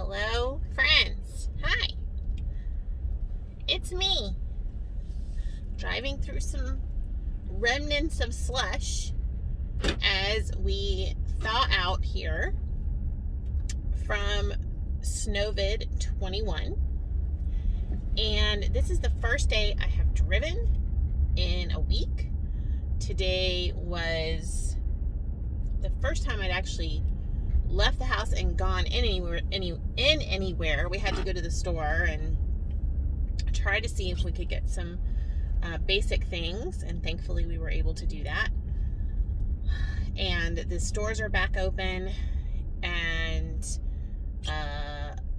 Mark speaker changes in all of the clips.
Speaker 1: Hello, friends. Hi. It's me. Driving through some remnants of slush as we thaw out here from Snowvid 21. And this is the first day I have driven in a week. Today was the first time I'd actually left the house and gone anywhere. We had to go to the store and try to see if we could get some basic things, and thankfully we were able to do that. And the stores are back open, and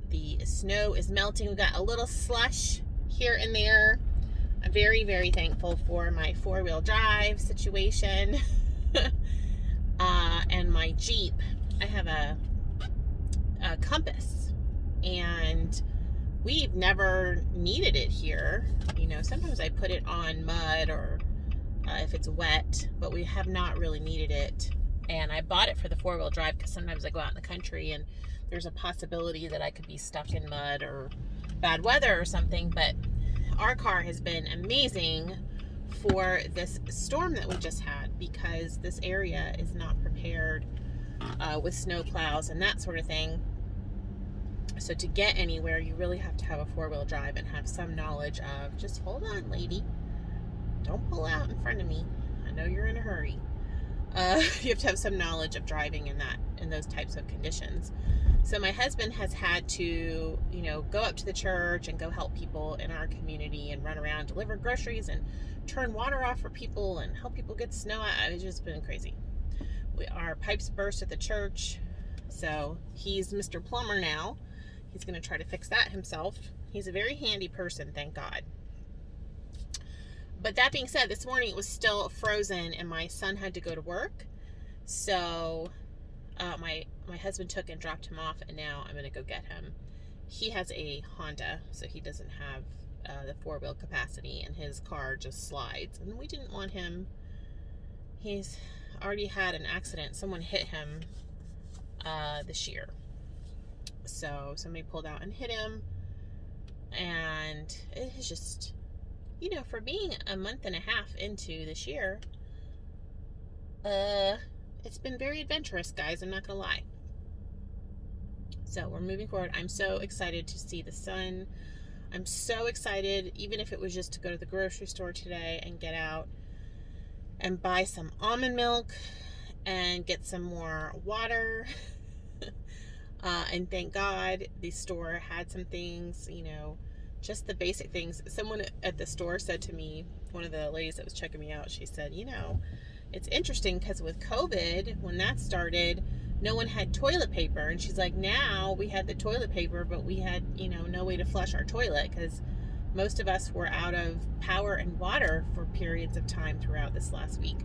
Speaker 1: the snow is melting. We got a little slush here and there. I'm very, very thankful for my four-wheel drive situation and my Jeep. I have a Compass, and we've never needed it here. Sometimes I put it on mud or if it's wet, but we have not really needed it. And I bought it for the four-wheel drive because sometimes I go out in the country and there's a possibility that I could be stuck in mud or bad weather or something. But our car has been amazing for this storm that we just had, because this area is not prepared with snow plows and that sort of thing. So to get anywhere, you really have to have a four-wheel drive and have some knowledge of, just hold on, lady, don't pull out in front of me, I know you're in a hurry. You have to have some knowledge of driving in those types of conditions. So my husband has had to, go up to the church and go help people in our community and run around, deliver groceries and turn water off for people and help people get snow out. It's just been crazy. Our pipes burst at the church, so he's Mr. Plumber now. He's going to try to fix that himself. He's a very handy person, thank God. But that being said, this morning it was still frozen and my son had to go to work. So my husband took and dropped him off, and now I'm going to go get him. He has a Honda, so he doesn't have the four-wheel capacity, and his car just slides. And we didn't want him. He's already had an accident. Someone hit him this year. So somebody pulled out and hit him. And it is just, for being a month and a half into this year, it's been very adventurous, guys. I'm not going to lie. So we're moving forward. I'm so excited to see the sun. I'm so excited, even if it was just to go to the grocery store today and get out and buy some almond milk and get some more water. And thank God the store had some things, just the basic things. Someone at the store said to me, one of the ladies that was checking me out, she said, it's interesting because with COVID, when that started, no one had toilet paper. And she's like, now we had the toilet paper, but we had, no way to flush our toilet because most of us were out of power and water for periods of time throughout this last week.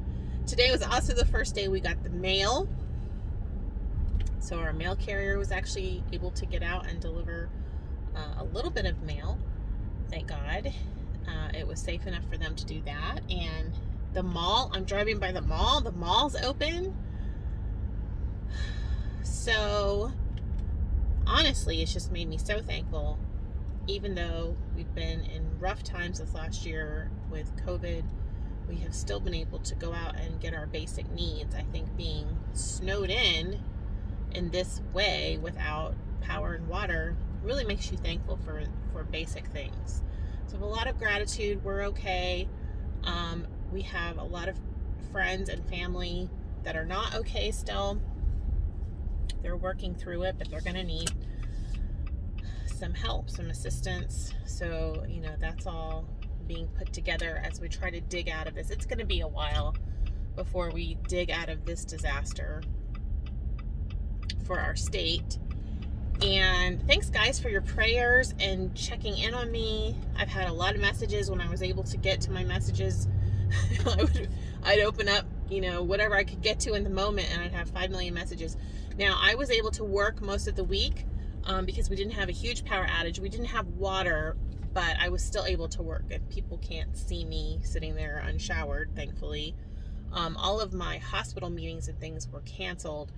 Speaker 1: Today was also the first day we got the mail. So our mail carrier was actually able to get out and deliver a little bit of mail. Thank God. It was safe enough for them to do that. And the mall, I'm driving by the mall's open. So honestly, it's just made me so thankful. Even though we've been in rough times this last year with COVID, we have still been able to go out and get our basic needs. I think being snowed in this way without power and water really makes you thankful for basic things. So a lot of gratitude. We're okay. We have a lot of friends and family that are not okay still. They're working through it, but they're going to need some help, some assistance. So, that's all being put together as we try to dig out of this. It's going to be a while before we dig out of this disaster for our state. And thanks, guys, for your prayers and checking in on me. I've had a lot of messages. When I was able to get to my messages, I'd open up, whatever I could get to in the moment, and I'd have 5 million messages. Now, I was able to work most of the week because we didn't have a huge power outage. We didn't have water, but I was still able to work, and people can't see me sitting there unshowered, thankfully. All of my hospital meetings and things were canceled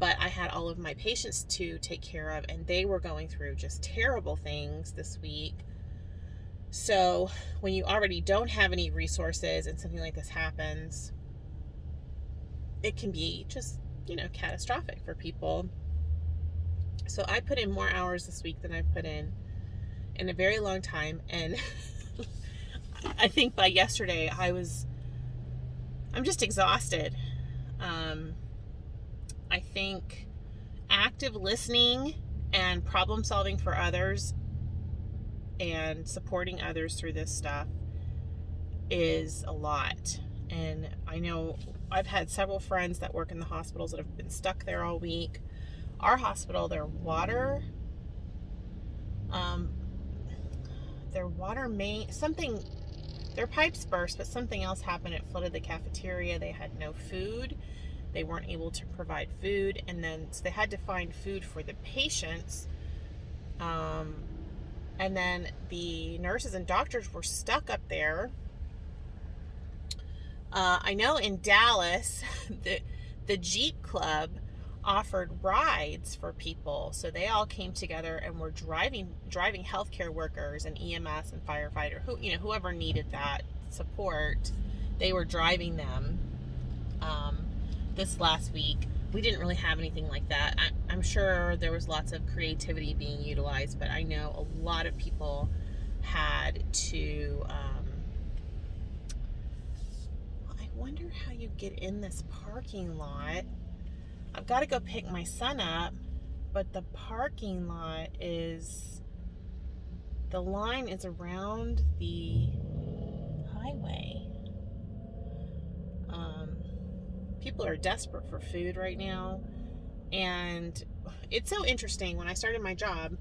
Speaker 1: but I had all of my patients to take care of, and they were going through just terrible things this week. So when you already don't have any resources and something like this happens, it can be just, catastrophic for people. So I put in more hours this week than I've put in a very long time. And I think by yesterday I'm just exhausted. I think active listening and problem solving for others and supporting others through this stuff is a lot. And I know I've had several friends that work in the hospitals that have been stuck there all week. Our hospital, their water main, their pipes burst, but something else happened. It flooded the cafeteria. They had no food. They weren't able to provide food. And then so they had to find food for the patients. And then the nurses and doctors were stuck up there. I know in Dallas, the Jeep Club offered rides for people. So they all came together and were driving healthcare workers and EMS and firefighter, whoever needed that support. They were driving them this last week. We didn't really have anything like that. I'm sure there was lots of creativity being utilized, but I know a lot of people had to I wonder how you get in this parking lot. I've got to go pick my son up, but the parking lot the line is around the highway. People are desperate for food right now, and it's so interesting. When I started my job,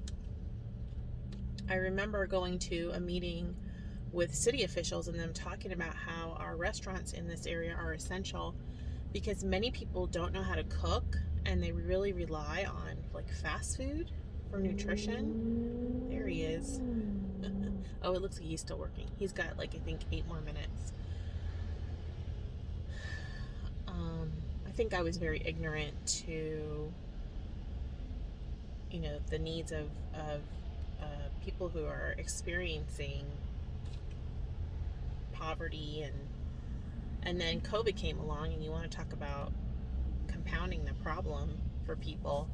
Speaker 1: I remember going to a meeting with city officials and them talking about how our restaurants in this area are essential because many people don't know how to cook and they really rely on fast food for nutrition. There he is. Oh, it looks like he's still working. He's got I think 8 more minutes. I think I was very ignorant to the needs of people who are experiencing poverty, and then COVID came along, and you want to talk about compounding the problem for people.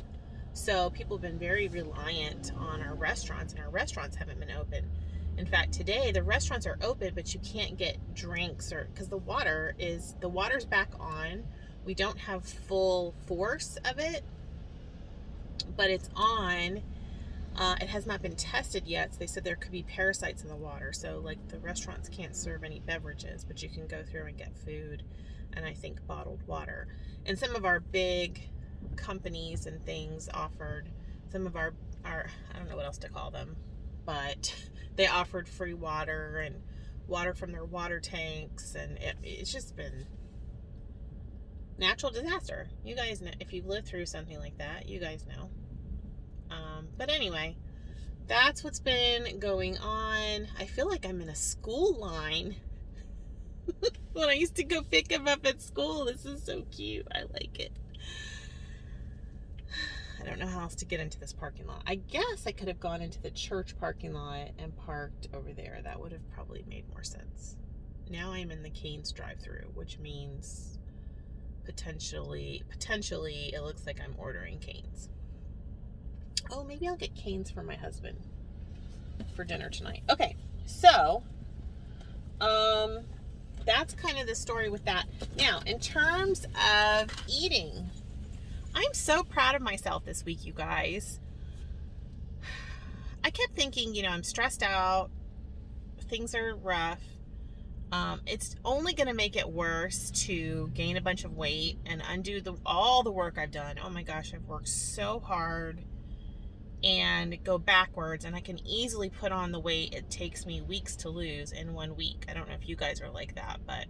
Speaker 1: So people have been very reliant on our restaurants, and our restaurants haven't been open. In fact, today the restaurants are open, but you can't get drinks because the water's back on. We don't have full force of it, but it's on. It has not been tested yet, so they said there could be parasites in the water. So the restaurants can't serve any beverages, but you can go through and get food and I think bottled water. And some of our big companies and things offered some of our I don't know what else to call them, but they offered free water and water from their water tanks, and it's just been natural disaster. You guys know, if you've lived through something like that, you guys know. But anyway, that's what's been going on. I feel like I'm in a school line. When I used to go pick him up at school. This is so cute. I like it. I don't know how else to get into this parking lot. I guess I could have gone into the church parking lot and parked over there. That would have probably made more sense. Now I'm in the Cane's drive-thru, which means potentially it looks like I'm ordering Cane's. Oh, maybe I'll get Cane's for my husband for dinner tonight. Okay, so that's kind of the story with that. Now, in terms of eating, I'm so proud of myself this week, you guys. I kept thinking, I'm stressed out. Things are rough. It's only going to make it worse to gain a bunch of weight and undo all the work I've done. Oh my gosh, I've worked so hard and go backwards, and I can easily put on the weight it takes me weeks to lose in 1 week. I don't know if you guys are like that, but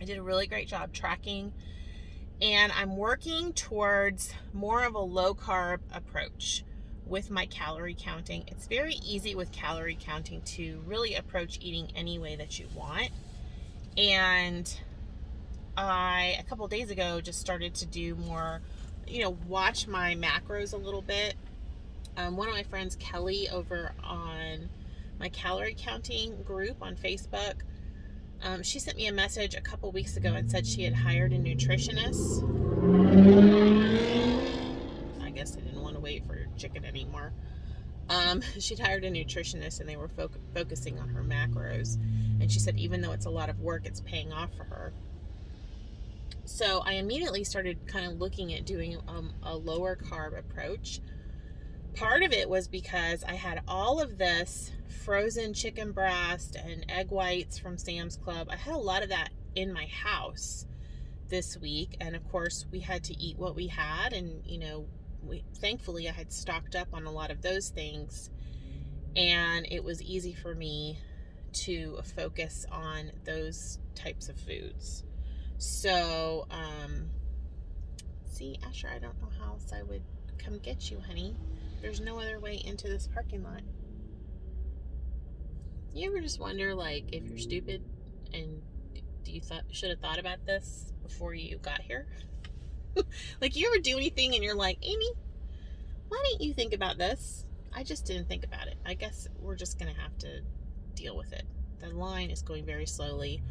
Speaker 1: I did a really great job tracking, and I'm working towards more of a low carb approach with my calorie counting. It's very easy with calorie counting to really approach eating any way that you want. And I, a couple days ago, just started to do more watch my macros a little bit. One of my friends, Kelly, over on my calorie counting group on Facebook, she sent me a message a couple weeks ago and said she had hired a nutritionist. I guess they didn't want to wait for chicken anymore. She'd hired a nutritionist and they were focusing on her macros. And she said even though it's a lot of work, it's paying off for her. So I immediately started kind of looking at doing a lower carb approach. Part of it was because I had all of this frozen chicken breast and egg whites from Sam's Club. I had a lot of that in my house this week. And of course, we had to eat what we had. And, thankfully, I had stocked up on a lot of those things. And it was easy for me to focus on those types of foods. So, see, Asher, I don't know how else I would come get you, honey. There's no other way into this parking lot. You ever just wonder, like, if you're stupid and should have thought about this before you got here? Like, you ever do anything and you're like, Amy, why didn't you think about this? I just didn't think about it. I guess we're just going to have to deal with it. The line is going very slowly,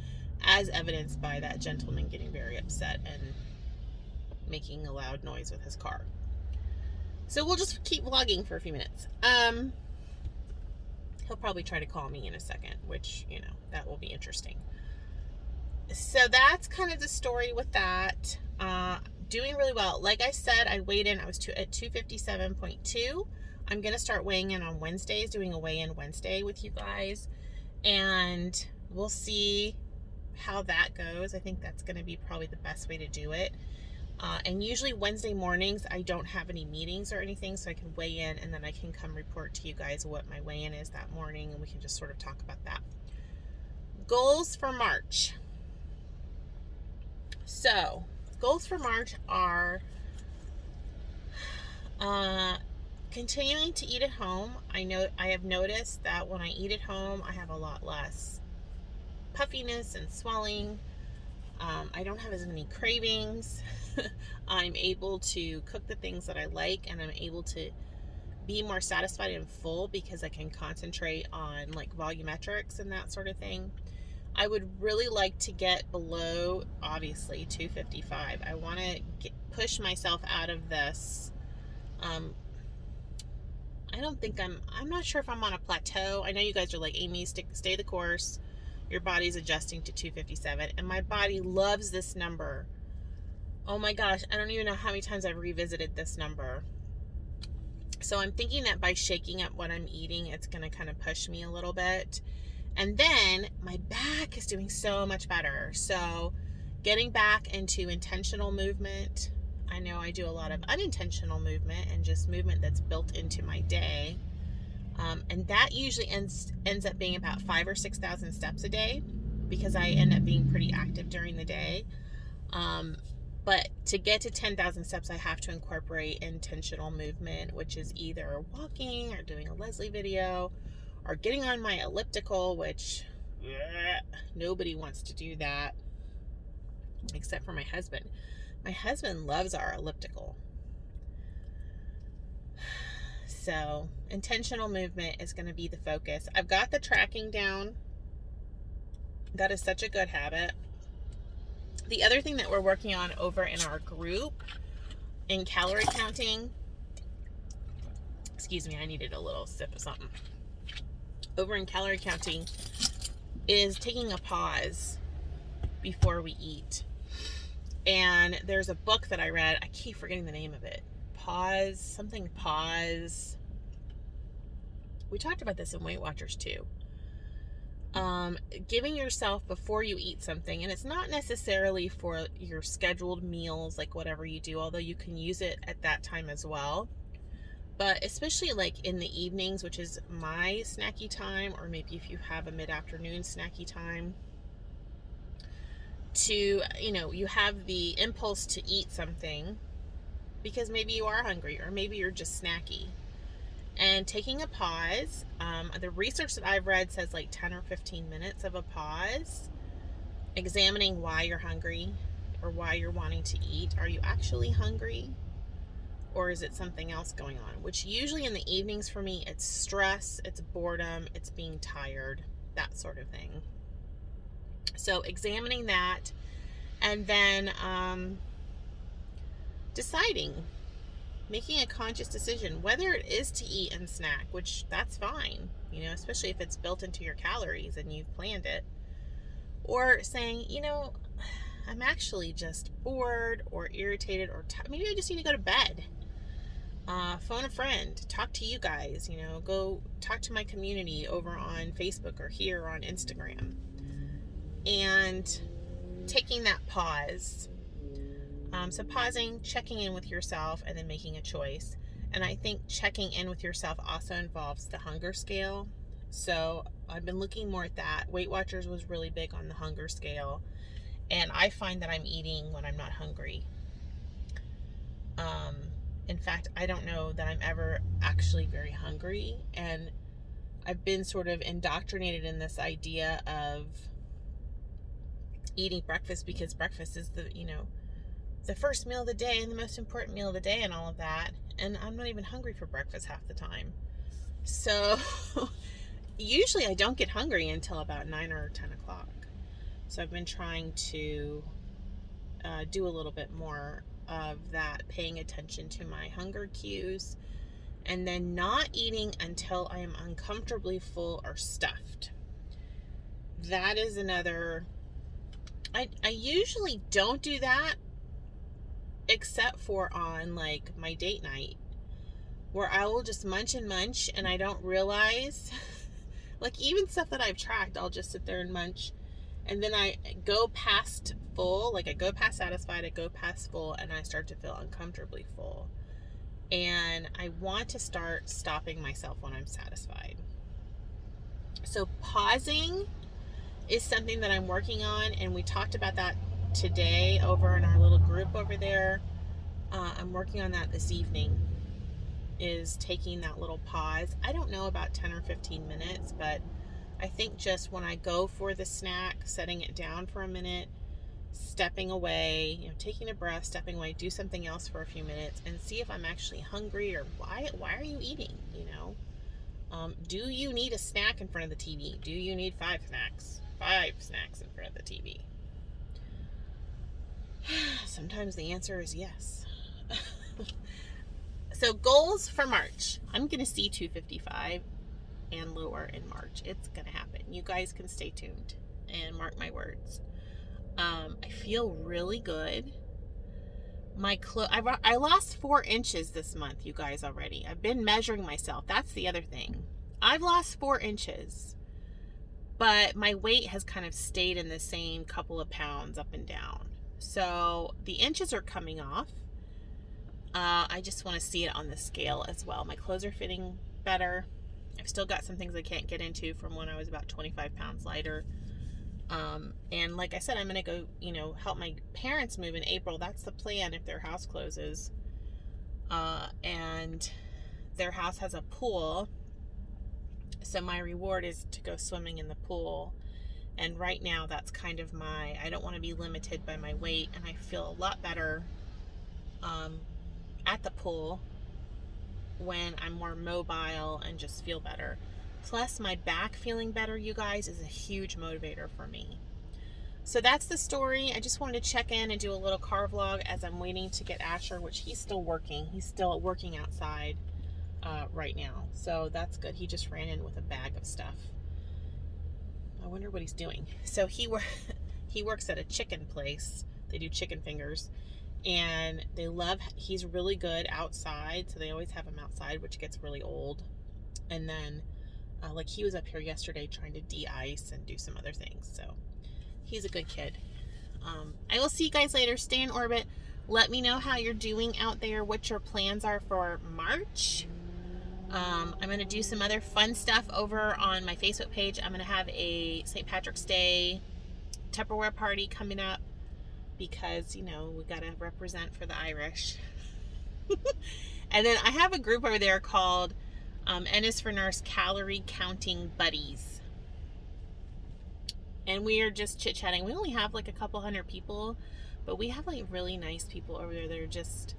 Speaker 1: as evidenced by that gentleman getting very upset and making a loud noise with his car. So we'll just keep vlogging for a few minutes. He'll probably try to call me in a second, which, that will be interesting. So that's kind of the story with that. Doing really well. Like I said, I weighed in. I was at 257.2. I'm going to start weighing in on Wednesdays, doing a weigh-in Wednesday with you guys. And we'll see how that goes. I think that's going to be probably the best way to do it. And usually Wednesday mornings, I don't have any meetings or anything, so I can weigh in and then I can come report to you guys what my weigh-in is that morning, and we can just sort of talk about that. Goals for March. So, goals for March are continuing to eat at home. I have noticed that when I eat at home, I have a lot less puffiness and swelling. I don't have as many cravings. I'm able to cook the things that I like, and I'm able to be more satisfied and full because I can concentrate on like volumetrics and that sort of thing. I would really like to get below, obviously, 255. I want to push myself out of this. I'm not sure if I'm on a plateau. I know you guys are like, Amy, stay the course. Your body's adjusting to 257, and my body loves this number. Oh my gosh, I don't even know how many times I've revisited this number. So I'm thinking that by shaking up what I'm eating, it's going to kind of push me a little bit. And then my back is doing so much better. So getting back into intentional movement. I know I do a lot of unintentional movement and just movement that's built into my day. And that usually ends up being about 5,000 or 6,000 steps a day because I end up being pretty active during the day. But to get to 10,000 steps, I have to incorporate intentional movement, which is either walking or doing a Leslie video or getting on my elliptical, which nobody wants to do that except for my husband. My husband loves our elliptical. So intentional movement is going to be the focus. I've got the tracking down. That is such a good habit. The other thing that we're working on over in our group in calorie counting, excuse me, I needed a little sip of something. Over in calorie counting is taking a pause before we eat. And there's a book that I read. I keep forgetting the name of it. Pause. We talked about this in Weight Watchers too. Giving yourself before you eat something, and it's not necessarily for your scheduled meals, like whatever you do, although you can use it at that time as well. But especially like in the evenings, which is my snacky time, or maybe if you have a mid-afternoon snacky time, to, you have the impulse to eat something because maybe you are hungry or maybe you're just snacky. And taking a pause, the research that I've read says like 10 or 15 minutes of a pause, examining why you're hungry or why you're wanting to eat. Are you actually hungry? or is it something else going on? Which usually in the evenings for me, it's stress, it's boredom, it's being tired, that sort of thing. So examining that, and then deciding, making a conscious decision, whether it is to eat and snack, which that's fine, you know, especially if it's built into your calories and you've planned it, or saying, you know, I'm actually just bored or irritated, or maybe I just need to go to bed. Phone a friend, talk to you guys, you know, go talk to my community over on Facebook or here on Instagram. And taking that pause. So pausing, checking in with yourself, and then making a choice. And I think checking in with yourself also involves the hunger scale. So I've been looking more at that. Weight Watchers was really big on the hunger scale. And I find that I'm eating when I'm not hungry. In fact, I don't know that I'm ever actually very hungry. And I've been sort of indoctrinated in this idea of eating breakfast because breakfast is the first meal of the day and the most important meal of the day and all of that. And I'm not even hungry for breakfast half the time. So usually I don't get hungry until about 9 or 10 o'clock. So I've been trying to do a little bit more of that, paying attention to my hunger cues, and then not eating until I am uncomfortably full or stuffed. That is another... I usually don't do that except for on like my date night, where I will just munch and munch and I don't realize like even stuff that I've tracked, I'll just sit there and munch, and then I go past full, like I go past satisfied, I go past full, and I start to feel uncomfortably full, and I want to start stopping myself when I'm satisfied. So pausing is something that I'm working on, and we talked about that today over in our little group over there. I'm working on that this evening, is taking that little pause. I don't know about 10 or 15 minutes, but I think just when I go for the snack, setting it down for a minute, stepping away, you know, taking a breath, stepping away, do something else for a few minutes, and see if I'm actually hungry, or why are you eating, you know? Do you need a snack in front of the TV? Do you need 5 snacks? 5 snacks in front of the TV? Sometimes the answer is yes. So goals for March. I'm going to see 255 and lower in March. It's going to happen. You guys can stay tuned and mark my words. I feel really good. I lost 4 inches this month, you guys, already. I've been measuring myself. That's the other thing. I've lost 4 inches, but my weight has kind of stayed in the same couple of pounds up and down. So the inches are coming off. I just want to see it on the scale as well. My clothes are fitting better. I've still got some things I can't get into from when I was about 25 pounds lighter. And like I said, I'm going to go, you know, help my parents move in April. That's the plan if their house closes. And their house has a pool. So my reward is to go swimming in the pool. And right now that's kind of I don't want to be limited by my weight. And I feel a lot better at the pool when I'm more mobile and just feel better. Plus my back feeling better, you guys, is a huge motivator for me. So that's the story. I just wanted to check in and do a little car vlog as I'm waiting to get Asher, which he's still working. He's still working outside right now. So that's good. He just ran in with a bag of stuff. I wonder what he's doing. So he works at a chicken place. They do chicken fingers. And he's really good outside. So they always have him outside, which gets really old. And then like he was up here yesterday trying to de-ice and do some other things. So he's a good kid. I will see you guys later. Stay in orbit. Let me know how you're doing out there, what your plans are for March. I'm going to do some other fun stuff over on my Facebook page. I'm going to have a St. Patrick's Day Tupperware party coming up because, you know, we got to represent for the Irish. And then I have a group over there called N is for Nurse Calorie Counting Buddies. And we are just chit-chatting. We only have like a couple hundred people, but we have like really nice people over there that are just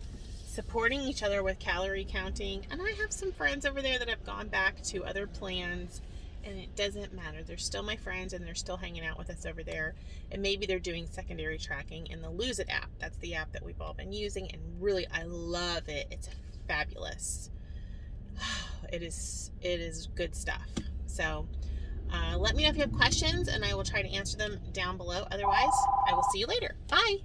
Speaker 1: supporting each other with calorie counting. And I have some friends over there that have gone back to other plans, and it doesn't matter. They're still my friends, and they're still hanging out with us over there. And maybe they're doing secondary tracking in the Lose It app. That's the app that we've all been using, and really, I love it. It's fabulous. It is good stuff. So let me know if you have questions, and I will try to answer them down below. Otherwise, I will see you later. Bye.